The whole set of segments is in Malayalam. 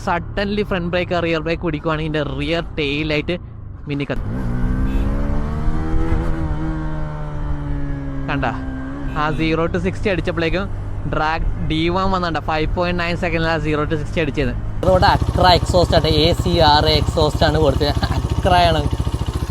Suddenly front brake rear brake പിടിക്കുവാണെങ്കിൽ ഇതിൻ്റെ റിയർ ടെയിലായിട്ട് മിന്നിക്കത്തും. കണ്ട ആ 0 to 60 അടിച്ചപ്പോഴേക്കും ഡ്രാഗ് D1 വന്നണ്ട 5.9 സെക്കൻഡിലാണ് 0 to 60 അടിച്ചത്. അതോടെ അക്ര എക്സോസ്റ്റ് ആണ്, ACR എക്സോസ്റ്റ് ആണ് കൊടുത്തത്. അക്രയാണ്,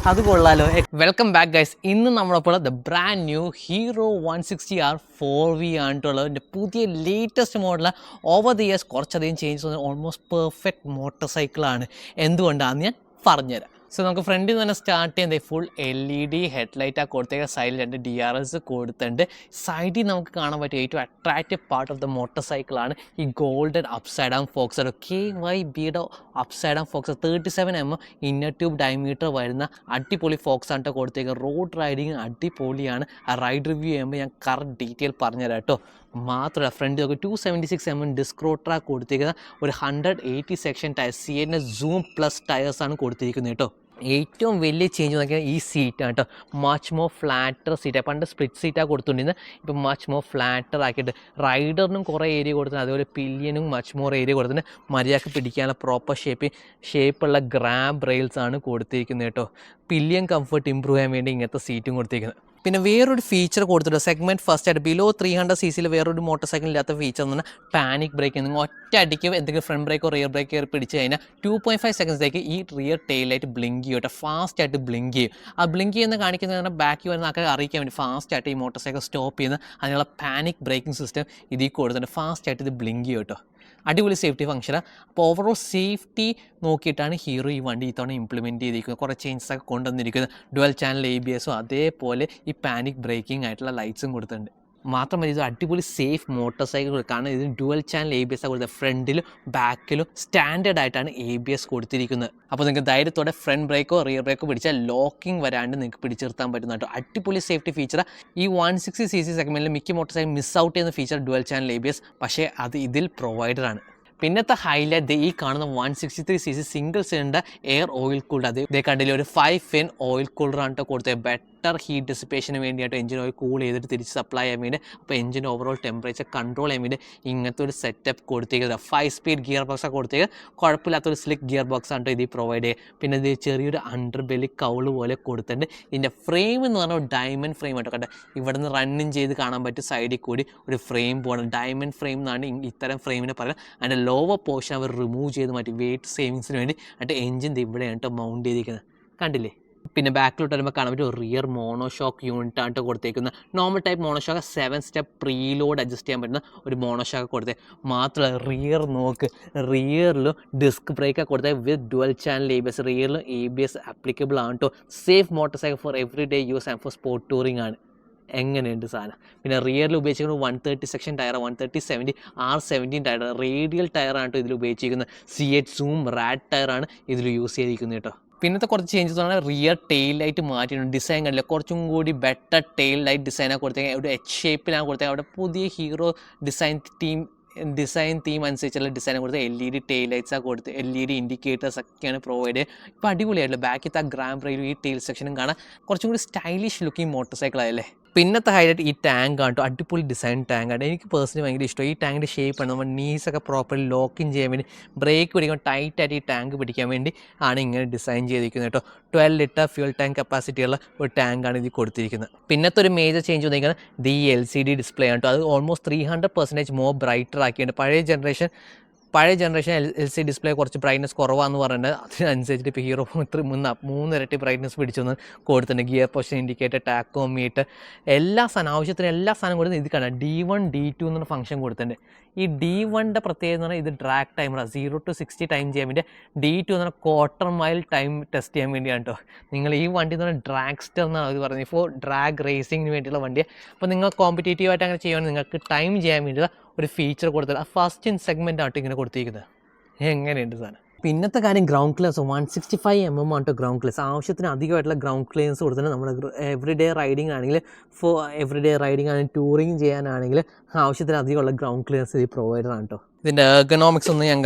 അത് കൊള്ളാലോ. Welcome back guys. ഇന്ന് നമ്മളപ്പോൾ the brand new hero 160R 4V ആയിട്ടുള്ളത്. എൻ്റെ പുതിയ latest model. Over the years കുറച്ചധികം ചേഞ്ച് വന്നത് ഓൾമോസ്റ്റ് പെർഫെക്റ്റ് മോട്ടോർ സൈക്കിളാണ്. എന്തുകൊണ്ടാണെന്ന് ഞാൻ പറഞ്ഞുതരാം. സോ നമുക്ക് ഫ്രണ്ടിൽ നിന്ന് തന്നെ സ്റ്റാർട്ട് ചെയ്യുന്നത് ഫുൾ LED ഹെഡ്ലൈറ്റാണ് കൊടുത്തേക്കുക. സൈഡിൽ 2 DRS കൊടുത്തിട്ടുണ്ട്. സൈഡിൽ നമുക്ക് കാണാൻ പറ്റിയ ഏറ്റവും അട്രാക്റ്റീവ് പാർട്ട് ഓഫ് ദ മോട്ടോർ സൈക്കിളാണ് ഈ ഗോൾഡൻ അപ്സൈഡ് ഡൗൺ ഫോക്സർ. KYBയുടെ upside down forks 37mm inner tube diameter വരുന്ന അടിപൊളി ഫോക്സ് ആണ് കൊടുത്തേക്കുക. റോഡ് റൈഡിങ് അടിപൊളിയാണ്. ആ റൈഡ് റിവ്യൂ ചെയ്യുമ്പോൾ ഞാൻ കറക്റ്റ് ഡീറ്റെയിൽ പറഞ്ഞുതരാം കേട്ടോ. മാത്രമല്ല ഫ്രണ്ട് നമുക്ക് 276mm ഡിസ്ക് റോട്ടറാണ് കൊടുത്തിരിക്കുന്നത്. ഒരു 180 section tyre CNS zoom plus ടയേഴ്സാണ് കൊടുത്തിരിക്കുന്നത് കേട്ടോ. ഏറ്റവും വലിയ ചേഞ്ച് നോക്കിയാൽ ഈ സീറ്റാണ് കേട്ടോ. മച്ച് മോർ ഫ്ലാറ്റർ സീറ്റാണ്. പണ്ട് സ്പ്ലിറ്റ് സീറ്റാണ് കൊടുത്തുകൊണ്ടിരുന്നത്, ഇപ്പം മച്ച് മോർ ഫ്ലാറ്റർ ആക്കിയിട്ട് റൈഡറിനും കുറേ ഏരിയ കൊടുത്തിട്ടുണ്ട്. അതുപോലെ പില്ലിയനും മച്ച് മോർ ഏരിയ കൊടുത്തിട്ടുണ്ട്. മര്യാദക്ക് പിടിക്കാനുള്ള പ്രോപ്പർ ഷേപ്പുള്ള ഗ്രാബ് റെയിൽസ് ആണ് കൊടുത്തിരിക്കുന്നത് കേട്ടോ. പില്ലിയൻ കംഫർട്ട് ഇമ്പ്രൂവ് ചെയ്യാൻ വേണ്ടി ഇങ്ങനത്തെ സീറ്റും കൊടുത്തിരിക്കുന്നത്. പിന്നെ വേറൊരു ഫീച്ചർ കൊടുത്തിട്ടുണ്ട് സെഗ്മെൻറ്റ് ഫസ്റ്റ് ആയിട്ട് ബിലോ 300cc വേറൊരു മോട്ടോർ സൈക്കിളില്ലാത്ത ഫീച്ചർ എന്ന് പറഞ്ഞാൽ പാനിക് ബ്രേക്ക്. നിങ്ങൾ ഒറ്റ അടിക്ക് എന്തെങ്കിലും ഫ്രണ്ട് ബ്രേക്കോ റിയർ ബ്രേക്കോ പിടിച്ച് കഴിഞ്ഞാൽ 2.5 സെക്കൻഡ്സിലേക്ക് ഈ റിയർ ടെയിലായിട്ട് ബ്ലിങ്ക് ചെയ്യും കേട്ടോ. ഫാസ്റ്റായിട്ട് ബ്ലിങ്ക് ചെയ്യും. ആ ബ്ലിങ്ക് ചെയ്യുന്ന കാണിക്കുന്നത് പറഞ്ഞാൽ ബാക്കി വരുന്ന ആൾക്കാരെ അറിയിക്കാൻ വേണ്ടി ഫാസ്റ്റായിട്ട് ഈ മോട്ടോർ സൈക്കിൾ സ്റ്റോപ്പ് ചെയ്യുന്ന അതിനുള്ള പാനിക് ബ്രേക്കിംഗ് സിസ്റ്റം ഇതിൽ കൊടുത്തിട്ടുണ്ട്. ഫാസ്റ്റായിട്ട് ഇത് ബ്ലിങ്ക് ചെയ്യും കേട്ടോ. അടിപൊളി സേഫ്റ്റി ഫംഗ്ഷനാണ്. അപ്പോൾ ഓവറോൾ സേഫ്റ്റി നോക്കിയിട്ടാണ് ഹീറോ ഈ വണ്ടി ഇത്തവണ ഇംപ്ലിമെൻറ്റ് ചെയ്തിരിക്കുന്നത്. കുറേ ചേഞ്ചസ് ഒക്കെ കൊണ്ടുവന്നിരിക്കുന്നത്. ഡുവൽ ചാനൽ ABSും അതേപോലെ ഈ പാനിക് ബ്രേക്കിംഗ് ആയിട്ടുള്ള ലൈറ്റ്സും കൊടുത്തിട്ടുണ്ട്. മാത്രമല്ല ഇത് അടിപൊളി സേഫ് മോട്ടോർ സൈക്കിൾ. കാരണം ഇതിന് ഡുവൽ ചാനൽ ABS കൊടുത്തത്. ഫ്രണ്ടിലും ബാക്കിലും സ്റ്റാൻഡേർഡ് ആയിട്ടാണ് ABS കൊടുത്തിരിക്കുന്നത്. അപ്പോൾ നിങ്ങൾക്ക് ധൈര്യത്തോടെ ഫ്രണ്ട് ബ്രേക്കോ റിയർ ബ്രേക്കോ പിടിച്ചാൽ ലോക്കിംഗ് വരാണ്ട് നിങ്ങൾക്ക് പിടിച്ചു നിർത്താൻ പറ്റുന്ന കേട്ടോ. അടിപൊളി സേഫ്റ്റി ഫീച്ചർ. ഈ 160cc സെഗ്മെൻറ്റിൽ മിക്ക മോട്ടോർ സൈക്കിൾ മിസ് ഔട്ട് ചെയ്യുന്ന ഫീച്ചർ ഡുവൽ ചാനൽ ABS, പക്ഷേ അത് ഇതിൽ പ്രൊവൈഡഡ് ആണ്. പിന്നത്തെ ഹൈലൈറ്റ് ഈ കാണുന്ന 163cc single cylinder air oil cooled. അതേ കണ്ടില്ല ഒരു 5 fin ഓയിൽ കൂളറാണ് കേട്ടോ കൊടുത്തത്. ബെറ്റർ ഹീറ്റ് ഡിസിപ്പേഷന് വേണ്ടിയിട്ട് എഞ്ചിൻ ഓയിൽ കൂൾ ചെയ്തിട്ട് തിരിച്ച് സപ്ലൈ ചെയ്യാൻ വേണ്ടി, അപ്പോൾ എഞ്ചിൻ ഓവറോൾ ടെമ്പറേച്ചർ കൺട്രോൾ ചെയ്യാൻ വേണ്ടി ഇങ്ങനത്തെ ഒരു സെറ്റപ്പ് കൊടുത്തേക്കുന്നത്. 5 speed ഗിയർ ബോക്സാണ് കൊടുത്തേക്കുന്നത്. കുഴപ്പമില്ലാത്തൊരു സ്ലിക്ക് ഗിയർ ബോക്സ് ആണ് ഇതിൽ പ്രൊവൈഡ് ചെയ്യുക. പിന്നെ ഇത് ചെറിയൊരു അണ്ടർ ബെല്ലി കൗള് പോലെ കൊടുത്തിട്ടുണ്ട്. ഇതിൻ്റെ ഫ്രെയിം എന്ന് പറഞ്ഞാൽ ഡയമണ്ട് ഫ്രെയിം ആട്ടോ. കണ്ടോ ഇവിടെ നിന്ന് റണ്ണിങ് ചെയ്ത് കാണാൻ പറ്റും. സൈഡിൽ കൂടി ഒരു ഫ്രെയിം പോകണം. ഡയമണ്ട് ഫ്രെയിം എന്നാണ് ഇത്തരം ഫ്രെയിമിനെ പറയുന്നത്. അതിൻ്റെ ലോവർ പോർഷൻ അവർ റിമൂവ് ചെയ്ത് മാറ്റി വെയിറ്റ് സേവിങ്സിന് വേണ്ടി. എന്നിട്ട് എഞ്ചിൻ ഇവിടെയാണ് കേട്ടോ മൗണ്ട് ചെയ്തിരിക്കുന്നത്. കണ്ടില്ലേ? പിന്നെ ബാക്കിലോട്ട് വരുമ്പോൾ കാണാൻ പറ്റും റിയർ മോണോഷോക്ക് യൂണിറ്റ് ആണ് കൊടുത്തേക്കുന്നത്. Normal type monoshock 7 step preload adjust ചെയ്യാൻ പറ്റുന്ന ഒരു മോണോഷോക്ക് കൊടുത്തത്. മാത്രമല്ല റിയർ നോക്ക്, റിയറിലും ഡിസ്ക് ബ്രേക്കാണ് കൊടുത്തത് വിത്ത് ഡുവൽ ചാനൽ ABS. റിയറിലും ABS ആപ്ലിക്കബിൾ ആണ് കേട്ടോ. Safe motorcycle for every day use and for sport touring ആണ്. എങ്ങനെയുണ്ട് സാധനം? പിന്നെ റിയറിൽ ഉപയോഗിച്ചിരിക്കുന്നത് 130 section tyre, 130/70 R17 tyre. Radial ടയറാണ് കേട്ടോ ഇതിൽ ഉപയോഗിച്ചിരിക്കുന്നത്. CH സൂം റാഡ് ടയറാണ് ഇതിൽ യൂസ് ചെയ്തിരിക്കുന്നത് കേട്ടോ. പിന്നത്തെ കുറച്ച് ചേഞ്ചസ് പറഞ്ഞാൽ റിയർ ടെയിൽ ലൈറ്റ് മാറ്റിയിട്ടുണ്ട്. ഡിസൈൻ കണ്ടില്ല, കുറച്ചും കൂടി ബെറ്റർ ടെയിൽ ലൈറ്റ് ഡിസൈനാണ് കൊടുത്തേക്കുന്നത്. ഒരു H ഷേപ്പിലാണ് കൊടുത്തേക്കുന്നത്. അവിടെ പുതിയ ഹീറോ ഡിസൈൻ തീം അനുസരിച്ചുള്ള ഡിസൈൻ കൊടുത്ത് LED ടെയിൽ ലൈറ്റ്സാണ് കൊടുത്ത്. LED ഇൻഡിക്കേറ്റേഴ്സ് ഒക്കെയാണ് പ്രൊവൈഡ് ചെയ്യുക. ഇപ്പോൾ അടിപൊളിയായിട്ടില്ല. ബാക്കിത്തെ ആ ഗ്രാം റെയിലും ഈ ടെയിൽ സെക്ഷനും കാണാൻ കുറച്ചും കൂടി സ്റ്റൈലിഷ് ലുക്കിംഗ് മോട്ടോർ സൈക്കിൾ ആയല്ലേ. പിന്നത്തെ ഹൈലൈറ്റ് ഈ ടാങ്ക് ആണ് കേട്ടോ. അടിപൊളി ഡിസൈൻ ടാങ്കാണ്. എനിക്ക് പേഴ്സണലി ഭയങ്കര ഇഷ്ടം. ഈ ടാങ്കിൻ്റെ ഷേപ്പാണ് നമ്മൾ നീസൊക്കെ പ്രോപ്പർലി ലോക്കിങ് ചെയ്യാൻ വേണ്ടി, ബ്രേക്ക് പിടിക്കാൻ ടൈറ്റായിട്ട് ഈ ടാങ്ക് പിടിക്കാൻ വേണ്ടി ആണ് ഇങ്ങനെ ഡിസൈൻ ചെയ്തിരിക്കുന്നത് കേട്ടോ. 12 liter ഫ്യൂൽ ടാങ്ക് കപ്പാസിറ്റിയുള്ള ഒരു ടാങ്കാണ് ഇത് കൊടുത്തിരിക്കുന്നത്. പിന്നത്തെ ഒരു മേജർ ചേഞ്ച് വന്നിരിക്കുന്നത് ഈ LCD ഡിസ്പ്ലേ ആണ് കേട്ടോ. അത് ഓൾമോസ്റ്റ് 300% മോർ ബ്രൈറ്റർ ആക്കിയിട്ടുണ്ട്. പഴയ ജനറേഷൻ LCD ഡിസ്പ്ലേ കുറച്ച് ബ്രൈറ്റ്നസ് കുറവാണെന്ന് പറയുന്നത്. അതിനനുസരിച്ചിട്ട് ഇപ്പോൾ ഹീറോ 3 ഇരട്ടി ബ്രൈറ്റ്നസ് പിടിച്ചൊന്ന് കൊടുത്തിട്ടുണ്ട്. ഗിയർ പൊസിഷൻ ഇൻഡിക്കേറ്റർ, ടാക്കോമീറ്റർ, എല്ലാ സാധനം ആവശ്യത്തിന് എല്ലാ സാധനം കൊടുത്ത് ഇത് കാണാം. D1 D2 എന്നൊരു ഫംഗ്ഷൻ കൊടുത്തിട്ടുണ്ട്. ഈ D1ൻ്റെ പ്രത്യേകത എന്ന് പറഞ്ഞാൽ ഇത് ഡ്രാഗ് ടൈമറാണ്. 0 to 60 ടൈം ചെയ്യാൻ വേണ്ടി. D2 എന്ന് പറഞ്ഞാൽ 1/4 മൈൽ ടൈം ടെസ്റ്റ് ചെയ്യാൻ വേണ്ടിയാണ് കേട്ടോ. നിങ്ങൾ ഈ വണ്ടി എന്ന് പറഞ്ഞാൽ ഡ്രാഗ്സ്റ്റർ എന്നാണ് അത് പറയുന്നത്. ഇപ്പോൾ ഡ്രാഗ് റേസിങ്ങിന് വേണ്ടിയുള്ള വണ്ടിയാണ്. അപ്പോൾ നിങ്ങൾ കോമ്പറ്റേറ്റീവായിട്ട് അങ്ങനെ ചെയ്യുകയാണെങ്കിൽ നിങ്ങൾക്ക് ടൈം ചെയ്യാൻ വേണ്ടിയുള്ള ഒരു ഫീച്ചർ കൊടുത്തത്. ആ ഫസ്റ്റ് ഇൻ സെഗ്മെൻ്റ് ആയിട്ട് ഇങ്ങനെ കൊടുത്തിരിക്കുന്നത്. എങ്ങനെയുണ്ട് സാധനം? പിന്നത്തെ കാര്യം ഗ്രൗണ്ട് ക്ലിയർസ് 165mm ആണ് ഗ്രൗണ്ട് ക്ലിയർസ്. ആവശ്യത്തിന് അധികമായിട്ടുള്ള ഗ്രൗണ്ട് ക്ലിയർസ് കൊടുത്തിട്ട് നമ്മൾ എവറി റൈഡിങ് ആണെങ്കിൽ ടൂറിങ് ചെയ്യാനാണെങ്കിൽ ആവശ്യത്തിന് അധികമുള്ള ഗ്രൗണ്ട് ക്ലിയർസ് ഇത് പ്രൊവൈഡറാണ് കേട്ടോ. ഇതിൻ്റെ എർഗണോമിക്സ് ഒന്ന് ഞാൻ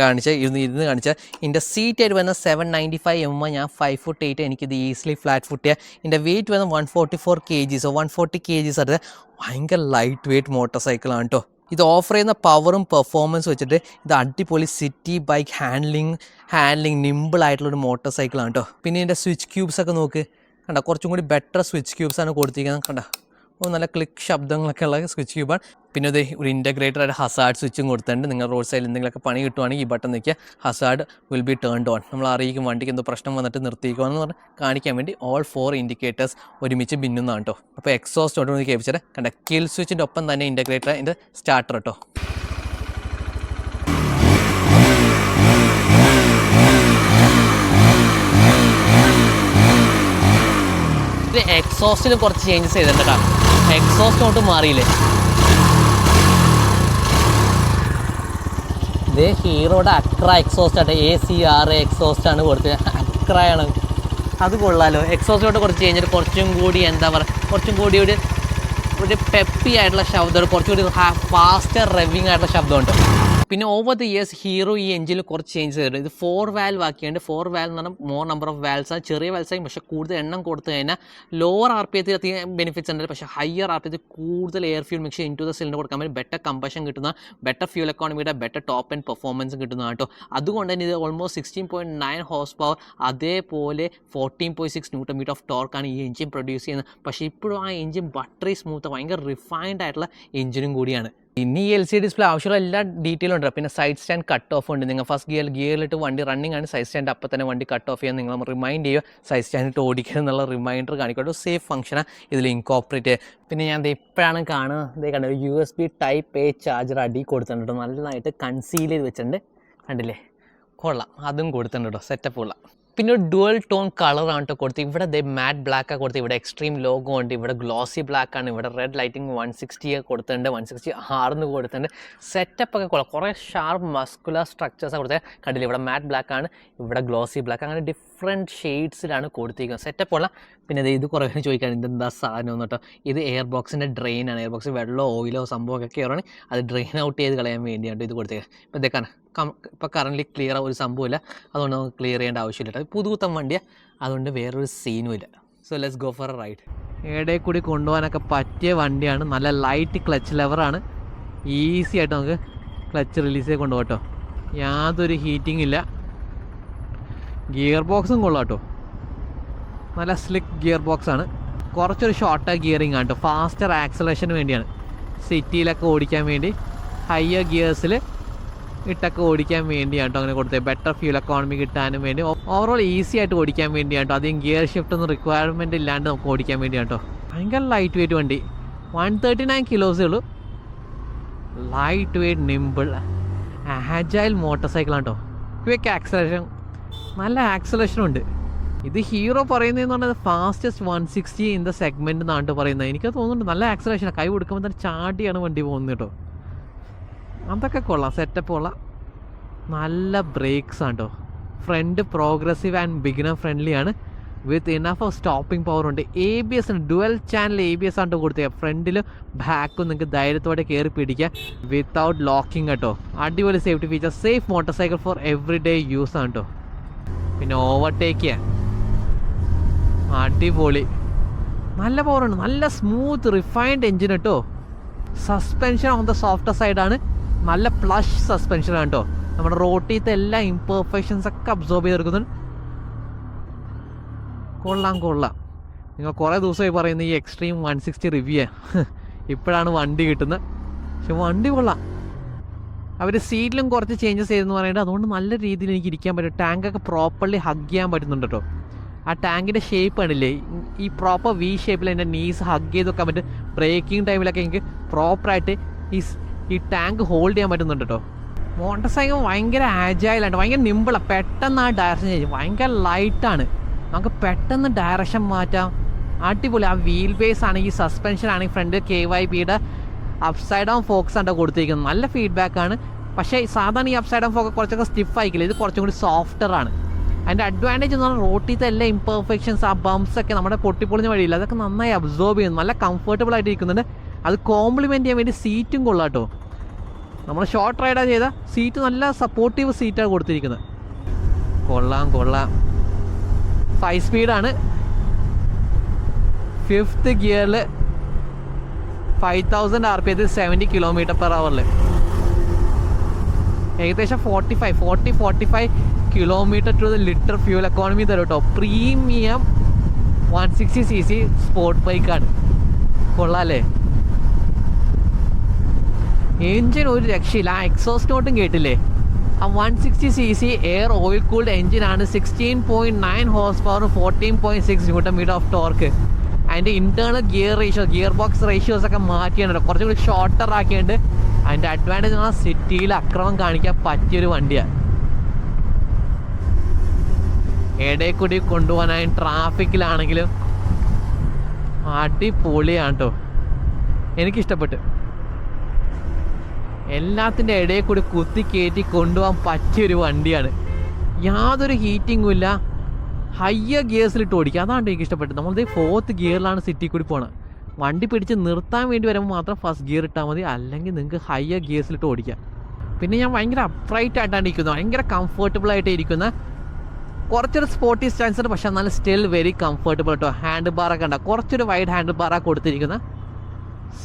ഇരുന്ന് കാണിച്ചാൽ ഇതിൻ്റെ സീറ്റ് ആയിട്ട് വരുന്ന 795mm, ഞാൻ 5'8", എനിക്കിത് ഈസിലി ഫ്ലാറ്റ് ഫുട്ട് ചെയ്യാം. ഇതിൻ്റെ വെയിറ്റ് വരുന്നത് 144 kg. 140 kg അടുത്ത് ഭയങ്കര ലൈറ്റ് വെയിറ്റ് മോട്ടോർ സൈക്കിളാണ് കേട്ടോ. ഇത് ഓഫർ ചെയ്യുന്ന പവറും പെർഫോമൻസ് വെച്ചിട്ട് ഇത് അടിപൊളി സിറ്റി ബൈക്ക് ഹാൻഡ്ലിങ് നിമ്പിൾ ആയിട്ടുള്ളൊരു മോട്ടോർ സൈക്കിളാണ് കേട്ടോ. പിന്നെ ഇതിൻ്റെ സ്വിച്ച് ക്യൂബ്സ് ഒക്കെ നോക്ക്, കണ്ട കുറച്ചും കൂടി ബെറ്റർ സ്വിച്ച് ക്യൂബ്സാണ് കൊടുത്തിരിക്കുന്നത്. കണ്ട നല്ല ക്ലിക്ക് ശബ്ദങ്ങളൊക്കെ ഉള്ള സ്വിച്ച് ക്യൂബാണ്. പിന്നെ ഇത് ഒരു ഇൻ്റഗ്രേറ്റഡ് ആയിട്ട് ഹസാർഡ് സ്വിച്ചും കൊടുത്തിട്ടുണ്ട്. നിങ്ങൾ റോഡ് സൈഡിൽ എന്തെങ്കിലുമൊക്കെ പണി കിട്ടുവാണെങ്കിൽ ഈ ബട്ടൺ നിൽക്കുക, Hazard will be turned on. നമ്മൾ അറിയിക്കും വണ്ടിക്ക് എന്തോ പ്രശ്നം വന്നിട്ട് നിർത്തിക്കുവാന്ന് പറഞ്ഞ് കാണിക്കാൻ വേണ്ടി ഓൾ 4 ഇൻഡിക്കേറ്റേഴ്സ് ഒരുമിച്ച് ഭിന്നുന്നതാണ് കേട്ടോ. അപ്പോൾ എക്സോസ്റ്റ് ഓട്ടോന്ന് കേൾപ്പിച്ചാൽ കണ്ട കിൽ സ്വിച്ചിൻ്റെ ഒപ്പം തന്നെ ഇൻ്റഗ്രേറ്റർ ഇതിൻ്റെ സ്റ്റാർട്ടർ കേട്ടോ. ഇത് എക്സോസ്റ്റിലും കുറച്ച് ചേഞ്ചസ് ചെയ്തിട്ടുണ്ട് കേട്ടോ. എക്സോസ്റ്റ് കൊണ്ട് മാറിയില്ലേ. ഇത് ഹീറോയുടെ അക്ര എക്സോസ്റ്റ് ആട്ടെ, ACR എക്സോസ്റ്റ് ആണ് കൊടുത്തത്. അക്രയാണ്, അത് കൊള്ളാലോ. എക്സോസ്റ്റിലോട്ട് കുറച്ച് ചേഞ്ച്, കുറച്ചും കൂടി എന്താ പറയുക, കുറച്ചും കൂടി ഒരു പെപ്പി ആയിട്ടുള്ള ശബ്ദം, കുറച്ചുകൂടി ഫാസ്റ്റർ റെവിങ് ആയിട്ടുള്ള ശബ്ദമുണ്ട്. പിന്നെ ഓവർ ദി ഇയേഴ്സ് ഹീറോ ഈ എഞ്ചിനിൽ കുറച്ച് ചേഞ്ച് ചെയ്തിട്ടുണ്ട്. ഇത് 4 വാൽവ് ആക്കിയുണ്ട്. 4 വാൽവ് എന്ന് പറഞ്ഞാൽ മോർ നമ്പർ ഓഫ് വാൽവ്സാണ്. ചെറിയ വാൽവ്സായി, പക്ഷേ കൂടുതൽ എണ്ണം കൊടുത്തു കഴിഞ്ഞാൽ ലോവർ RPM അധികം ബെനിഫിറ്റ്സ് ഉണ്ട്. പക്ഷേ ഹയർ RPM കൂടുതൽ air fuel mix in to the cylinder കൊടുക്കാൻ വേണ്ടി ബെറ്റർ കമ്പഷൻ കിട്ടുന്ന, ബെറ്റർ ഫ്യൂൽ എക്കോണമിയുടെ ബെറ്റർ ടോപ്പ് ആൻഡ് പെർഫോമൻസ് കിട്ടുന്നതാണ് കേട്ടോ. അതുകൊണ്ട് തന്നെ ഇത് ഓൾമോസ്റ്റ് 16.9 ഹോഴ്സ് പവർ, അതേപോലെ 14.6 ന്യൂട്ടൺ മീറ്റർ ഓഫ് ടോർക്കാണ് ഈ എഞ്ചിൻ പ്രൊഡ്യൂസ് ചെയ്യുന്നത്. പക്ഷേ ഇപ്പോഴും ആ എഞ്ചിൻ ബട്ടറി സ്മൂത്ത്, ഭയങ്കര റിഫൈൻഡ് ആയിട്ടുള്ള എഞ്ചിനും കൂടിയാണ്. ഇനി ഈ LCD ഡിസ്പ്ലേ ആവശ്യമുള്ള എല്ലാ ഡീറ്റെയിലും ഉണ്ട്. പിന്നെ സൈഡ് സ്റ്റാൻഡ് കട്ട് ഓഫ് ഉണ്ട്. നിങ്ങൾ ഫസ്റ്റ് ഗിയറിലിട്ട് വണ്ടി റണ്ണിങ് ആണ്, സൈഡ് സ്റ്റാൻഡ് അപ്പം തന്നെ വണ്ടി കട്ട് ഓഫ് ചെയ്യാൻ നിങ്ങൾ റിമൈൻഡ് ചെയ്യുക. സൈഡ് സ്റ്റാൻഡ് ഇട്ട് ഓടിക്കുക എന്നുള്ള റിമൈൻഡർ കാണിക്കട്ടെ. സേഫ് ഫംഗ്ഷനാണ് ഇതിൽ ഇൻകോപ്പറേറ്റ്. പിന്നെ ഞാൻ ഇപ്പോഴാണ് കാണുന്നത്, കണ്ടത് USB Type A ചാർജർ അടി കൊടുത്തിട്ടുണ്ട്. നല്ലതായിട്ട് കൺസീൽ ചെയ്ത് വെച്ചിട്ടുണ്ട്, കണ്ടില്ലേ, കൊള്ളാം. അതും കൊടുത്തിട്ടുണ്ട് കേട്ടോ, സെറ്റപ്പ് കൊള്ളാം. പിന്നെ ഒരു ഡുവൽ ടോൺ കളറാണ് കേട്ടോ കൊടുത്ത്. ഇവിടെ മാറ്റ് ബ്ലാക്കാണ് കൊടുത്ത്, ഇവിടെ എക്സ്ട്രീം ലോഗോ ഉണ്ട്, ഇവിടെ ഗ്ലോസി ബ്ലാക്കാണ്, ഇവിടെ റെഡ് ലൈറ്റിംഗ് 160 കൊടുത്തിട്ടുണ്ട്, 160 കൊടുത്തിട്ടുണ്ട്. സെറ്റപ്പൊക്കെ കൊള്ളാം. കുറേ ഷാർപ്പ് മസ്കുലർ സ്ട്രക്ചേഴ്സാണ് കൊടുത്തത്, കണ്ടില്ല. ഇവിടെ മാറ്റ് ബ്ലാക്കാണ്, ഇവിടെ ഗ്ലോസി ബ്ലാക്ക്, അങ്ങനെ ഡിഫറെൻറ്റ് ഷെയ്ഡ്സിലാണ് കൊടുത്തിരിക്കുന്നത്. സെറ്റപ്പ് കൊള്ളാം. പിന്നെ ഇത് കുറേ ചോദിക്കാൻ ഇതെന്താ സാധനം എന്ന് കേട്ടോ. ഇത് എയർ ബോക്സിൻ്റെ ഡ്രെയിനാണ്. എയർ ബോക്സ് വെള്ളമോ ഓയിലോ സംഭവമൊക്കെ കയറുകയാണെങ്കിൽ അത് ഡ്രെയിൻ ഔട്ട് ചെയ്ത് കളയാൻ വേണ്ടിയാണ് ഇത് കൊടുത്തേക്കുന്നത്. ഇപ്പോൾ ഇതൊക്കെയാണ് ഇപ്പോൾ കറൻ്റ് ക്ലിയർ ഒരു സംഭവമില്ല, അതുകൊണ്ട് നമുക്ക് ക്ലിയർ ചെയ്യേണ്ട ആവശ്യമില്ല കേട്ടോ. പുതുത്തം വണ്ടിയാണ്, അതുകൊണ്ട് വേറൊരു സീനും ഇല്ല. So let's go for A ride. ഇടയിൽ കൂടി കൊണ്ടുപോകാനൊക്കെ പറ്റിയ വണ്ടിയാണ്. നല്ല ലൈറ്റ് ക്ലച്ച് ലെവറാണ്, ഈസി ആയിട്ട് നമുക്ക് ക്ലച്ച് റിലീസ് ചെയ്ത് കൊണ്ടുപോകാം കേട്ടോ. യാതൊരു ഹീറ്റിംഗ് ഇല്ല. ഗിയർ ബോക്സും കൊള്ളാം കേട്ടോ, നല്ല സ്ലിക്ക് ഗിയർ ബോക്സാണ്. കുറച്ചൊരു ഷോർട്ടർ ഗിയറിംഗ് ആണ് കേട്ടോ, ഫാസ്റ്റർ ആക്സലേഷന് വേണ്ടിയാണ്. സിറ്റിയിലൊക്കെ ഓടിക്കാൻ വേണ്ടി ഹയർ ഗിയേഴ്സിൽ ഇട്ടൊക്കെ ഓടിക്കാൻ വേണ്ടിയാണ് കേട്ടോ അങ്ങനെ കൊടുത്തത്. ബെറ്റർ ഫ്യൂൽ എക്കോണമി കിട്ടാനും വേണ്ടി, ഓവറോൾ ഈസി ആയിട്ട് ഓടിക്കാൻ വേണ്ടിയാണ് കേട്ടോ. അധികം ഗിയർ ഷിഫ്റ്റ് ഒന്നും റിക്വയർമെൻറ്റ് ഇല്ലാണ്ട് നമുക്ക് ഓടിക്കാൻ വേണ്ടിയാണ് കേട്ടോ. ഭയങ്കര ലൈറ്റ് വെയിറ്റ് വണ്ടി, 139 കിലോസേ ഉള്ളൂ. ലൈറ്റ് വെയിറ്റ്, നിമ്പിൾ, ആജൈൽ മോട്ടോർ സൈക്കിളാണ് കേട്ടോ. ക്വിക്ക് ആക്സലേഷൻ, നല്ല ആക്സലേഷനും ഉണ്ട്. ഇത് ഹീറോ പറയുന്നതെന്ന് പറഞ്ഞാൽ ഫാസ്റ്റസ്റ്റ് 160 ഇൻ ദ സെഗ്മെൻറ്റ് എന്നാണ് പറയുന്നത്. എനിക്ക് തോന്നുന്നുണ്ട് നല്ല ആക്സലേഷനാണ്. കൈ കൊടുക്കുമ്പോൾ തന്നെ ചാടിയാണ് വണ്ടി പോകുന്നത് കേട്ടോ. അതൊക്കെ കൊള്ളാം, സെറ്റപ്പ് കൊള്ളാം. നല്ല ബ്രേക്സ് ആണ് കേട്ടോ. Front progressive and beginner friendly ആണ്, with enough of stopping power ഉണ്ട്. ABS ഉണ്ട്, ഡുവൽ ചാനൽ ABS ആണ് കേട്ടോ കൊടുത്തത്. ഫ്രണ്ടിലും ബാക്കും നിങ്ങൾക്ക് ധൈര്യത്തോടെ കയറി പിടിക്കുക വിത്തൗട്ട് ലോക്കിംഗ് കേട്ടോ. അടിപൊളി safety feature. Safe motorcycle for every day use ആണ് കേട്ടോ. പിന്നെ ഓവർടേക്ക് ചെയ്യാൻ അടിപൊളി, നല്ല പവറുണ്ട്, നല്ല സ്മൂത്ത് റിഫൈൻഡ് എഞ്ചിൻ കേട്ടോ. സസ്പെൻഷൻ ഓൺ ദ സോഫ്റ്റർ സൈഡാണ്, നല്ല പ്ലഷ് സസ്പെൻഷനാണ് കേട്ടോ. നമ്മുടെ റോട്ടിലത്തെ എല്ലാ ഇംപെർഫെക്ഷൻസ് ഒക്കെ അബ്സോർബ് ചെയ്തെടുക്കുന്നുണ്ട്. കൊള്ളാം കൊള്ളാം. നിങ്ങൾ കുറേ ദിവസമായി പറയുന്നത് ഈ എക്സ്ട്രീം 160 റിവ്യൂ ഇപ്പോഴാണ് വണ്ടി കിട്ടുന്നത്. പക്ഷെ വണ്ടി കൊള്ളാം. അവർ സീറ്റിലും കുറച്ച് ചേഞ്ചസ് ചെയ്തെന്ന് പറയുന്നത്, അതുകൊണ്ട് നല്ല രീതിയിൽ എനിക്ക് ഇരിക്കാൻ പറ്റും. ടാങ്കൊക്കെ പ്രോപ്പർലി ഹഗ് ചെയ്യാൻ പറ്റുന്നുണ്ട് കേട്ടോ. ആ ടാങ്കിൻ്റെ ഷേപ്പ് ആണില്ലേ, ഈ പ്രോപ്പർ V ഷേപ്പിൽ എൻ്റെ നീസ് ഹഗ് ചെയ്ത് വെക്കാൻ പറ്റും. ബ്രേക്കിംഗ് ടൈമിലൊക്കെ എനിക്ക് പ്രോപ്പറായിട്ട് ഈ ടാങ്ക് ഹോൾഡ് ചെയ്യാൻ പറ്റുന്നുണ്ട് കേട്ടോ. മോട്ടോർ സൈക്കിൾ ഭയങ്കര ആജൈലാണ്, ഭയങ്കര നിമ്പിളാണ്. പെട്ടെന്ന് ആ ഡയറക്ഷൻ ചെയ്യും, ഭയങ്കര ലൈറ്റാണ്, നമുക്ക് പെട്ടെന്ന് ഡയറക്ഷൻ മാറ്റാം. അടിപൊളി. ആ വീൽ ബേസ് ആണെങ്കിൽ, സസ്പെൻഷൻ ആണെങ്കിൽ ഫ്രണ്ട് KYBയുടെ അപ്സൈഡ് ഡൗൺ ഫോക്സ് ആണ് കൊടുത്തിരിക്കുന്നത്. നല്ല ഫീഡ്ബാക്കാണ്. പക്ഷേ സാധാരണ ഈ അപ്സൈഡ് ഡൗൺ ഫോക്ക് കുറച്ചൊക്കെ സ്റ്റിഫ് ആയിക്കില്ല, ഇത് കുറച്ചും കൂടി സോഫ്റ്ററാണ്. അതിൻ്റെ അഡ്വാൻറ്റേജ് എന്ന് പറഞ്ഞാൽ റോട്ടിലത്തെ എല്ലാ ഇംപെർഫെക്ഷൻസ്, ആ ബംപ്സൊക്കെ നമ്മുടെ പൊട്ടിപ്പൊളിഞ്ഞ വഴിയില്ല, അതൊക്കെ നന്നായി അബ്സോർബ് ചെയ്യുന്നു. നല്ല കംഫർട്ടബിൾ ആയിട്ട് ഇരിക്കുന്നുണ്ട്. അത് കോംപ്ലിമെൻറ്റ് ചെയ്യാൻ വേണ്ടി സീറ്റും കൊള്ളാം കേട്ടോ. നമ്മൾ ഷോർട്ട് റൈഡാണ് ചെയ്താൽ സീറ്റ് നല്ല സപ്പോർട്ടീവ് സീറ്റാണ് കൊടുത്തിരിക്കുന്നത്. കൊള്ളാം കൊള്ളാം. 5 സ്പീഡാണ്. 5th ഗിയറിൽ 5000 RPM 70 km/h. ഏകദേശം 45 kilometre two litre fuel economy തരും കേട്ടോ. പ്രീമിയം 160cc സ്പോർട്ട് ബൈക്കാണ്. കൊള്ളാല്ലേ? എൻജിൻ ഒരു രക്ഷയില്ല. ആ എക്സോസ്റ്റ് നോട്ടും കേട്ടില്ലേ? ആ 160cc എയർ ഓയിൽ കൂൾഡ് എൻജിനാണ്. 16.9 horse power, 14.6 Nm of torque. അതിൻ്റെ ഇൻറ്റേർണൽ ഗിയർ ബോക്സ് റേഷ്യോസ് ഒക്കെ മാറ്റിയാണ്, കുറച്ചും കൂടി ഷോർട്ടർ ആക്കിയുണ്ട്. അതിൻ്റെ അഡ്വാൻറ്റേജ് എന്ന് പറഞ്ഞാൽ സിറ്റിയിൽ അക്രമം കാണിക്കാൻ പറ്റിയൊരു വണ്ടിയാണ്. ഇടയിൽ കൂടി കൊണ്ടുപോകാനായും ട്രാഫിക്കിലാണെങ്കിലും അടിപൊളിയാണ് കേട്ടോ. എനിക്കിഷ്ടപ്പെട്ടു. എല്ലാത്തിൻ്റെ ഇടയിൽ കൂടി കുത്തി കയറ്റി കൊണ്ടുപോകാൻ പറ്റിയൊരു വണ്ടിയാണ്. യാതൊരു ഹീറ്റിങ്ങും ഇല്ല. ഹയ്യർ ഗിയേഴ്സിലിട്ട് ഓടിക്കുക, അതാണ് എനിക്ക് ഇഷ്ടപ്പെട്ടത്. നമ്മളിത് 4th ഗിയറിലാണ് സിറ്റി കൂടി പോകണം. വണ്ടി പിടിച്ച് നിർത്താൻ വേണ്ടി വരുമ്പോൾ മാത്രം ഫസ്റ്റ് ഗിയർ ഇട്ടാൽ മതി, അല്ലെങ്കിൽ നിങ്ങൾക്ക് ഹയ്യർ ഗിയേഴ്സിലിട്ട് ഓടിക്കാം. പിന്നെ ഞാൻ ഭയങ്കര അപ്രൈറ്റ് ആയിട്ടാണ് ഇരിക്കുന്നത്, ഭയങ്കര കംഫർട്ടബിൾ ആയിട്ട് ഇരിക്കുന്ന. കുറച്ചൊരു സ്പോർട്ടി സ്റ്റാൻസ് ഉണ്ട്, പക്ഷെ എന്നാലും സ്റ്റിൽ വെരി കംഫർട്ടബിൾ കേട്ടോ. ഹാൻഡിൽ ബാറൊക്കെ ഉണ്ടാകും, കുറച്ചൊരു വൈഡ് ഹാൻഡിൽ ബാറാണ് കൊടുത്തിരിക്കുന്നത്.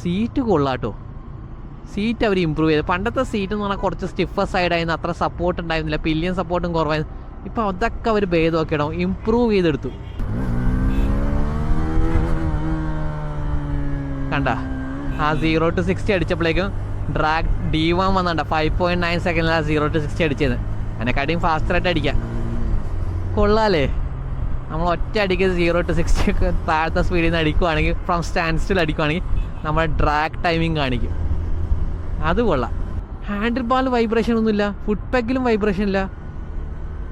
സീറ്റ് കൊള്ളാട്ടോ. സീറ്റ് അവർ ഇമ്പ്രൂവ് ചെയ്ത്. പണ്ടത്തെ സീറ്റ് എന്ന് പറഞ്ഞാൽ കുറച്ച് സ്റ്റിഫർ സൈഡായിരുന്നു, അത്ര സപ്പോർട്ട് ഉണ്ടായിരുന്നില്ല, പില്ലിയൻ സപ്പോർട്ടും കുറവായിരുന്നു. ഇപ്പോൾ അതൊക്കെ അവർ ഭേദമൊക്കെ ഇടാം, ഇമ്പ്രൂവ് ചെയ്തെടുത്തു. കണ്ട ആ 0 to 60 അടിച്ചപ്പോഴേക്കും ഡ്രാഗ് D1 വന്നണ്ട 5.9 സെക്കൻഡിലാണ് 0 to 60 അടിച്ചത്. അതിനെക്കാട്ടിയും ഫാസ്റ്ററായിട്ട് അടിക്കാം. കൊള്ളാലേ? നമ്മൾ ഒറ്റ അടിക്ക് 0 to 60 ഒക്കെ താഴത്തെ സ്പീഡിൽ നിന്ന് അടിക്കുവാണെങ്കിൽ, ഫ്രം സ്റ്റാൻഡ് സ്റ്റിൽ അടിക്കുവാണെങ്കിൽ നമ്മുടെ ഡ്രാഗ് ടൈമിങ് കാണിക്കും. അത് കൊള്ളാം. ഹാൻഡിൽ ബാറിൽ വൈബ്രേഷൻ ഒന്നുമില്ല, ഫുഡ് പെഗിലും വൈബ്രേഷൻ ഇല്ല.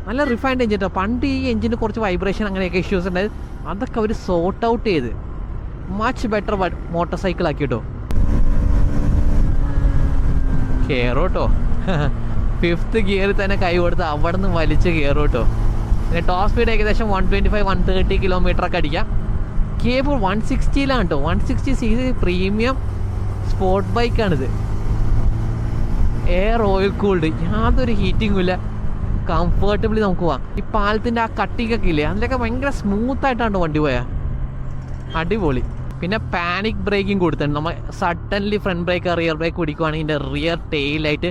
നല്ല റിഫൈൻഡ് എഞ്ചിൻ കേട്ടോ. പണ്ട് ഈ എഞ്ചിന് കുറച്ച് വൈബ്രേഷൻ അങ്ങനെയൊക്കെ ഇഷ്യൂസ് ഉണ്ടായത്, അതൊക്കെ അവർ സോർട്ട് ഔട്ട് ചെയ്ത് മച്ച് ബെറ്റർ മോട്ടോർ സൈക്കിൾ ആക്കി കേട്ടോ. കയറോട്ടോ 5th ഗിയറിൽ തന്നെ കൈ കൊടുത്ത് അവിടെ നിന്ന് വലിച്ച് കയറോട്ടോ. പിന്നെ ടോപ്പ് സ്പീഡ് ഏകദേശം 125-130 കിലോമീറ്ററൊക്കെ അടിക്കാം. കേബിൾ 160ലാണ് കേട്ടോ. 160cc പ്രീമിയം സ്പോർട്ട് ബൈക്കാണിത്. എയർ ഓയിൽ കൂൾഡ്, യാതൊരു ഹീറ്റിങ്ങും ഇല്ല, കംഫർട്ടബിളി നമുക്ക് പോവാം. ഈ പാലത്തിൻ്റെ ആ കട്ടിങ്ങൊക്കെ ഇല്ലേ, അതിലൊക്കെ ഭയങ്കര സ്മൂത്തായിട്ടാണ് വണ്ടി പോയാൽ. അടിപൊളി. പിന്നെ പാനിക് ബ്രേക്കിംഗ് കൊടുത്തിട്ടുണ്ട്. നമ്മൾ suddenly front brake rear brake പിടിക്കുവാണെങ്കിൽ ഇതിൻ്റെ റിയർ ടെയിലായിട്ട്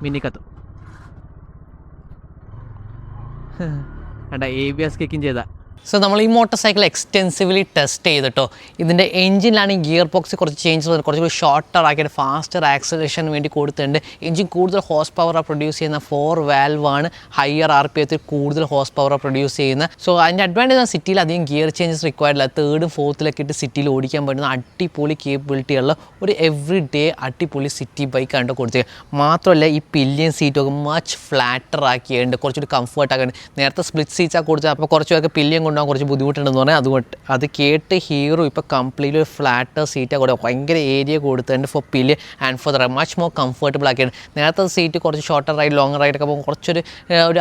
മിന്നിക്കത്തും. കണ്ട ABS കിക്കിങ് ചെയ്താൽ. സോ നമ്മൾ ഈ മോട്ടോർ സൈക്കിൾ എക്സ്റ്റെൻസീവ്ലി ടെസ്റ്റ് ചെയ്തിട്ടോ. ഇതിൻ്റെ എഞ്ചിനിലാണ് ഈ ഗിയർ ബോക്സ് കുറച്ച് ചേഞ്ചസ് വന്നത്, കുറച്ചുകൂടി ഷോർട്ടർ ആക്കിയിട്ട് ഫാസ്റ്റർ ആക്സലറേഷന് വേണ്ടി കൊടുത്തിട്ടുണ്ട്. എഞ്ചിൻ കൂടുതൽ ഹോഴ്സ് പവറാണ് പ്രൊഡ്യൂസ് ചെയ്യുന്ന 4 വാൽവാണ്. ഹയർ RPM കൂടുതൽ ഹോഴ്സ് പവറാണ് പ്രൊഡ്യൂസ് ചെയ്യുന്നത്. സോ അതിൻ്റെ അഡ്വാൻറ്റേജ് സിറ്റിയിൽ അധികം ഗിയർ ചേഞ്ചസ് റിക്വയർഡ് ഇല്ല. 3rd ഉം 4th ഇട്ട് സിറ്റിയിൽ ഓടിക്കാൻ പറ്റുന്ന അടിപൊളി കേപ്പബിലിറ്റിയുള്ള ഒരു എവറി ഡേ അടിപൊളി സിറ്റി ബൈക്കാണ് കൊടുത്തത്. മാത്രമല്ല ഈ പില്ലിയൻ സീറ്റൊക്കെ മച്ച് ഫ്ലാറ്റർ ആക്കിയിട്ടുണ്ട്, കുറച്ചുകൂടി കംഫർട്ട് ആക്കിയിട്ടുണ്ട്. നേരത്തെ സ്പ്ലിറ്റ് സീറ്റ്സാണ് കൊടുത്തത്, അപ്പോൾ കുറച്ച് പേർക്ക് പില്ലിയൻ കൊണ്ടുപോകാൻ കുറച്ച് ബുദ്ധിമുട്ടുണ്ടെന്ന് പറഞ്ഞാൽ അതുകൊണ്ട് അത് കേട്ട് ഹീറോ ഇപ്പോൾ കംപ്ലീറ്റ്ലി ഒരു ഫ്ലാറ്റർ സീറ്റാണ് കൊടുക്കുക. ഭയങ്കര ഏരിയ കൊടുത്തിട്ടുണ്ട് for pillion and for the much more comfortable ആക്കിയിട്ടുണ്ട്. നേരത്തെ സീറ്റ് കുറച്ച് ഷോർട്ടർ റൈഡ് ലോങ് റൈഡൊക്കെ അപ്പോൾ കുറച്ചൊരു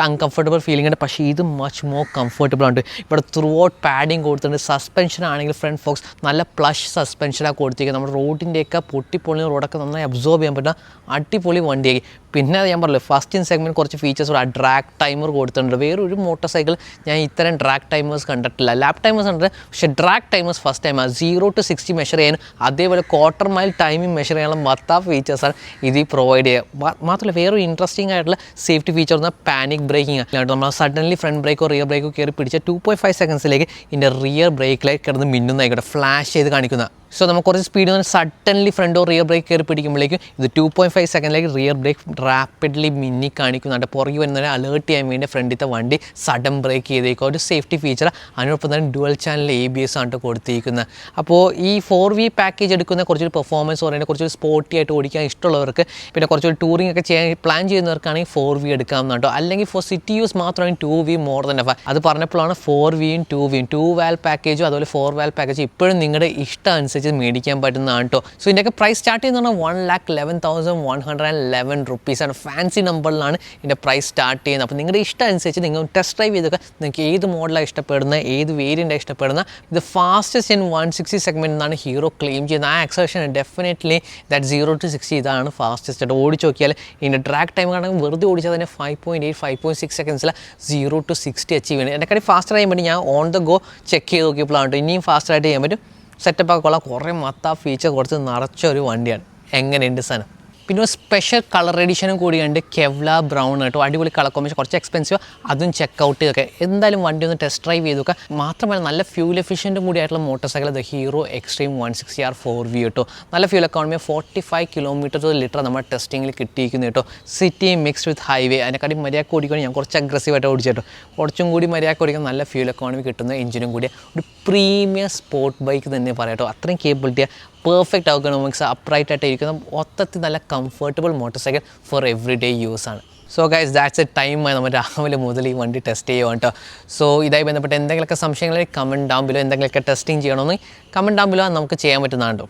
അൺകംഫർട്ടബിൾ ഫീലിംഗ് ഉണ്ട്, പക്ഷേ ഇത് മച്ച് മോർ കംഫർട്ടബിൾ ആണ്. ഇവിടെ ത്രൂ ഔട്ട് പാഡിങ് കൊടുത്തിട്ടുണ്ട്. സസ്പെൻഷൻ ആണെങ്കിൽ ഫ്രണ്ട് ഫോക്സ് നല്ല പ്ലഷ് സസ്പെൻഷനാണ് കൊടുത്തിരിക്കുന്നത്. നമ്മുടെ റോഡിൻ്റെയൊക്കെ പൊട്ടിപ്പൊളി റോഡൊക്കെ നന്നായി അബ്സോർബ് ചെയ്യാൻ പറ്റുന്ന അടിപൊളി വണ്ടിയായി. പിന്നെ ഞാൻ പറഞ്ഞില്ല, ഫസ്റ്റ് ഇൻ സെഗ്മെൻറ്റ് കുറച്ച് ഫീച്ചേഴ്സ് ആ ഡ്രാഗ് ടൈമർ കൊടുത്തിട്ടുണ്ട്. വേറൊരു മോട്ടോർ സൈക്കിൾ ഞാൻ ഇത്തരം ഡ്രാഗ് ടൈമേഴ്സ് കണ്ടിട്ടില്ല. ലാപ്പ് ടൈമേഴ്സ് ഉണ്ട്, പക്ഷേ ഡ്രാഗ് ടൈമേഴ്സ് ഫസ്റ്റ് ടൈമാണ്. 0 to 60 മെഷർ ചെയ്യാനും അതേപോലെ 1/4 മൈൽ ടൈമിംഗ് മെഷർ ചെയ്യാനുള്ള മൊത്ത ഫീച്ചേഴ്സാണ് ഇത് പ്രൊവൈഡ് ചെയ്യുക. മാത്രമല്ല വേറൊരു ഇൻട്രസ്റ്റിംഗ് ആയിട്ടുള്ള സേഫ്റ്റി ഫീച്ചർ എന്ന് പാനിക് ബ്രേക്കിംഗ് ആണ്. നമ്മൾ സഡൻലി ഫ്രണ്ട് ബ്രേക്കോ റിയർ ബ്രേക്കോ കയറി പിടിച്ച 2.5 സെക്കൻഡ്സിലേക്ക് ഇതിൻ്റെ റിയർ ബ്രേക്കിലേക്ക് കിടന്ന് മിന്നുന്നതായിക്കോട്ടെ, ഫ്ലാഷ് ചെയ്ത് കാണിക്കുന്ന. സോ നമുക്ക് കുറച്ച് സ്പീഡ് സഡൻലി ഫ്രണ്ടോ റിയർ ബ്രേക്ക് കയറി പിടിക്കുമ്പോഴേക്കും ഇത് 2.5 സെക്കൻഡിലേക്ക് റിയർ ബ്രേക്ക് റാപ്പിഡ്ലി മിന്നി കാണിക്കുന്നുണ്ട്. പുറകെ വരുന്നവരെ അലേർട്ട് ചെയ്യാൻ വേണ്ടി ഫ്രണ്ടിലത്തെ വണ്ടി സഡൻ ബ്രേക്ക് ചെയ്തേക്കുക, ഒരു സേഫ്റ്റി ഫീച്ചർ. അതിനോടൊപ്പം തന്നെ ഡുവൽ ചാനൽ ABS ആണ് കൊടുത്തിരിക്കുന്നത്. അപ്പോൾ ഈ 4V പാക്കേജ് എടുക്കുന്ന കുറച്ചൊരു പെർഫോമൻസ് പറയുന്നത് കുറച്ചൊരു സ്പോർട്ടി ആയിട്ട് ഓടിക്കാൻ ഇഷ്ടമുള്ളവർക്ക്, പിന്നെ കുറച്ചൊരു ടൂറിംഗ് ഒക്കെ ചെയ്യാൻ പ്ലാൻ ചെയ്യുന്നവർക്കാണെങ്കിൽ 4V എടുക്കാമെന്നുണ്ടോ. അല്ലെങ്കിൽ ഫോർ സിറ്റി യൂസ് മാത്രമാണ് 2V മോർ ദൻ എഫ്. അത് പറഞ്ഞപ്പോഴാണ് 4Vയും 2Vയും 2 വാൽ പാക്കേജും അതുപോലെ 4 വാൽ പാക്കേജും ഇപ്പോഴും നിങ്ങളുടെ ഇഷ്ടം അനുസരിച്ച് മേടിക്കാൻ പറ്റുന്നതാണ് കേട്ടോ. സോ ഇതിൻ്റെയൊക്കെ പ്രൈസ് സ്റ്റാർട്ട് ചെയ്യുന്നത് 1,11,111 റുപ്പീസാണ്. ഫാൻസി നമ്പറിലാണ് ഇതിൻ്റെ പ്രൈസ് സ്റ്റാർട്ട് ചെയ്യുന്നത്. അപ്പോൾ നിങ്ങളുടെ ഇഷ്ടം അനുസരിച്ച് നിങ്ങൾ ടെസ്റ്റ് ഡ്രൈവ് ചെയ്തൊക്കെ നിങ്ങൾക്ക് ഏത് മോഡലാണ് ഇഷ്ടപ്പെടുന്നത്, ഏത് വേരിയൻ്റാണ് ഇഷ്ടപ്പെടുന്നത്. ഇത് ഫാസ്റ്റസ്റ്റ് ഇൻ 160 സെഗ്മെൻറ്റ് എന്നാണ് ഹീറോ ക്ലെയിം ചെയ്യുന്നത്. ആ ആക്സലേഷൻ ഡെഫിനറ്റ്ലി ദാറ്റ് 0 to 60 ഇതാണ് ഫാസ്റ്റസ്റ്റ് ആയിട്ട്. ഓടിച്ച് നോക്കിയാൽ ഇതിൻ്റെ ട്രാക്ക് ടൈം ആണെങ്കിൽ വെറുതെ ഓടിച്ചാൽ തന്നെ 5.8 5.6 സെക്കൻഡ്സിൽ 0 to 60 അച്ചീവ് ചെയ്യുന്നത്. എന്നെക്കാട്ടി ഫാസ്റ്റർ ചെയ്യാൻ വേണ്ടി ഞാൻ ഓൺ ദ ഗോ ചെക്ക് ചെയ്ത് നോക്കിയപ്പോഴാണ് ഇനിയും ഫാസ്റ്ററായിട്ട് ചെയ്യാൻ പറ്റും. സെറ്റപ്പ് ഒക്കെ ഉള്ള കുറേ മത്ത ഫീച്ചർ കുറച്ച് നിറച്ച ഒരു വണ്ടിയാണ്. എങ്ങനെയുണ്ട് സാധനം? പിന്നെ ഒരു സ്പെഷ്യൽ കളർ എഡിഷനും കൂടിയുണ്ട്, കെവ്ലാർ ബ്രൗൺ കേട്ടോ. അടിപൊളി കളർ കോമ്പിനേഷൻ, കുറച്ച് എക്സ്പെൻസീവ്, അതും ചെക്കൗട്ട് ചെയ്തൊക്കെ. എന്തായാലും വണ്ടി ഒന്ന് ടെസ്റ്റ് ഡ്രൈവ് ചെയ്തൊക്കെ. മാത്രമല്ല നല്ല ഫ്യൂൽ എഫിഷ്യൻറ്റും കൂടിയായിട്ടുള്ള motorcycle the Hero Xtreme 160R 4V കേട്ടോ. നല്ല ഫ്യൂൽ എക്കോണമി, 45 km/ലിറ്റർ നമ്മുടെ ടെസ്റ്റിങ്ങിൽ കിട്ടിയിരിക്കുന്നു കേട്ടോ. സിറ്റി മിക്സ്ഡ് വിത്ത് ഹൈവേ, അതിനെക്കാട്ടി മര്യാദക്ക് ഓടിക്കുകയാണെങ്കിൽ ഞാൻ കുറച്ച് അഗ്രസീവായിട്ട് ഓടിച്ചിട്ടോ. കുറച്ചും കൂടി മര്യാദക്ക് ഓടിക്കാൻ നല്ല ഫ്യൂൽ എക്കോണമി കിട്ടുന്ന എഞ്ചിനും കൂടി ഒരു പ്രീമിയം സ്പോർട്ട് ബൈക്ക് തന്നെ പറയാം കേട്ടോ. അത്രയും കേപ്പബിലിറ്റിയാണ്, പെർഫെക്റ്റ് എർഗണോമിക്സ്, അപ്രൈറ്റ് ആയിട്ട് ഇരിക്കുന്ന മൊത്തത്തിൽ നല്ല comfortable motor cycle for every day use ആണ്. സോ ഗൈസ് ദാറ്റ്സ് എ ടൈമായി നമ്മൾ രാവിലെ മുതൽ ഈ വണ്ടി ടെസ്റ്റ് ചെയ്യുക കേട്ടോ. സോ ഇതായി ബന്ധപ്പെട്ട് എന്തെങ്കിലുമൊക്കെ സംശയങ്ങൾ കമൻറ്റ് ഡൗൺ ബിലോ, എന്തെങ്കിലുമൊക്കെ ടെസ്റ്റിംഗ് ചെയ്യണമെന്ന് കമൻറ്റ് ഡൗൺ ബിലോ നമുക്ക് ചെയ്യാൻ പറ്റുന്നതാണ്ടോ.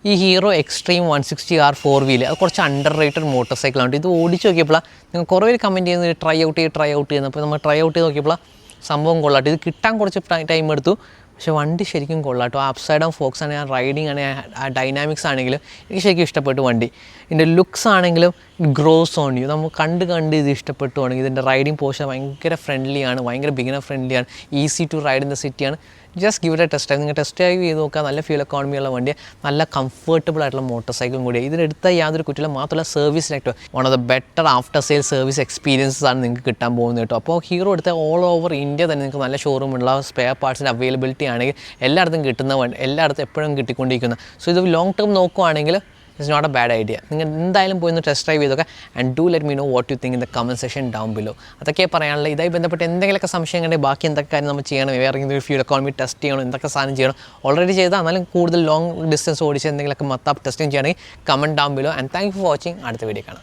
ഈ ഹീറോ എക്സ്ട്രീം 160R 4V അത് കുറച്ച് അണ്ടർ റേറ്റഡ് മോട്ടോർ സൈക്കിളാണ്. ഇത് ഓടിച്ച് നോക്കിയപ്പോൾ നിങ്ങൾ കുറേ പേര് കമൻറ്റ് ചെയ്യുന്നത് ട്രൈ ഔട്ട് ചെയ്യുന്നത്. അപ്പോൾ നമ്മൾ ട്രൈ ഔട്ട് ചെയ്ത് നോക്കിയപ്പോൾ സംഭവം കൊള്ളാട്ടോ. ഇത് കിട്ടാൻ കുറച്ച് ടൈം എടുത്തു, പക്ഷേ വണ്ടി ശരിക്കും കൊള്ളാട്ടോ. അപ്സൈഡ് ഡൗൺ ഫോക്സ് ആണെങ്കിൽ, റൈഡിങ് ആണെങ്കിൽ, ആ ഡൈനാമിക്സ് ആണെങ്കിലും എനിക്ക് ശരിക്കും ഇഷ്ടപ്പെട്ടു വണ്ടി. ഇതിൻ്റെ ലുക്സ് ആണെങ്കിലും ഗ്രോസ് ഓൺ യു, നമുക്ക് കണ്ട് ഇത് ഇഷ്ടപ്പെട്ടുവാണെങ്കിൽ. ഇതിൻ്റെ റൈഡിങ് പോർഷൻ ഭയങ്കര ഫ്രണ്ട്ലിയാണ്, ഭയങ്കര ബിഗിനർ ഫ്രണ്ട്ലിയാണ്, easy to ride in the സിറ്റിയാണ്. Just give it a test drive. നിങ്ങൾ ടെസ്റ്റ് ഡ്രൈവ് ചെയ്ത് നോക്കുക. നല്ല ഫ്യൂൽ എക്കോണമിയുള്ള വണ്ടി, നല്ല കംഫർട്ടബിൾ ആയിട്ടുള്ള മോട്ടോർ സൈക്കിളും കൂടി. ഇതിനെടുത്ത യാതൊരു കുറ്റില്ല. മാത്രമല്ല service net one of the better after sale service experiences ആണ് നിങ്ങൾക്ക് കിട്ടാൻ പോകുന്നത് കേട്ടോ. അപ്പോൾ ഹീറോ എടുത്ത ഓൾ ഓവർ ഇന്ത്യ തന്നെ നിങ്ങൾക്ക് നല്ല ഷോറൂമുള്ള സ്പെയർ പാർട്സിൻ്റെ അവൈലബിലിറ്റി ആണെങ്കിൽ എല്ലായിടത്തും കിട്ടുന്ന വണ്ടി, എല്ലായിടത്തും എപ്പോഴും കിട്ടിക്കൊണ്ടിരിക്കുന്ന. സോ ഇത് ലോങ് ടേം നോക്കുവാണെങ്കിൽ it's not a bad idea. നിങ്ങൾ എന്തായാലും പോയി ഒന്ന് ടെസ്റ്റ് ഡ്രൈവ് ചെയ്തൊക്കെ. And do let me know what you think in the comment section down below. അതൊക്കെ പറയാനുള്ള. ഇതായി ബന്ധപ്പെട്ട് എന്തെങ്കിലുമൊക്കെ സംശയങ്ങളുണ്ടെങ്കിൽ ബാക്കി എന്തൊക്കെ കാര്യം നമ്മൾ ചെയ്യണം, വേറെ എന്തെങ്കിലും ഫ്യൂൽ എക്കോണമി ടെസ്റ്റ് ചെയ്യണം, എന്തൊക്കെ സാധനം ചെയ്യണം, ഓൾറെഡി ചെയ്താൽ എന്നാലും കൂടുതൽ ലോങ് ഡിസ്റ്റൻസ് ഓടിച്ച് എന്തെങ്കിലുമൊക്കെ മൊത്തം ടെസ്റ്റിംഗ് ചെയ്യണമെങ്കിൽ comment down below. And thank you for watching. അടുത്ത വീഡിയോ കാണാം.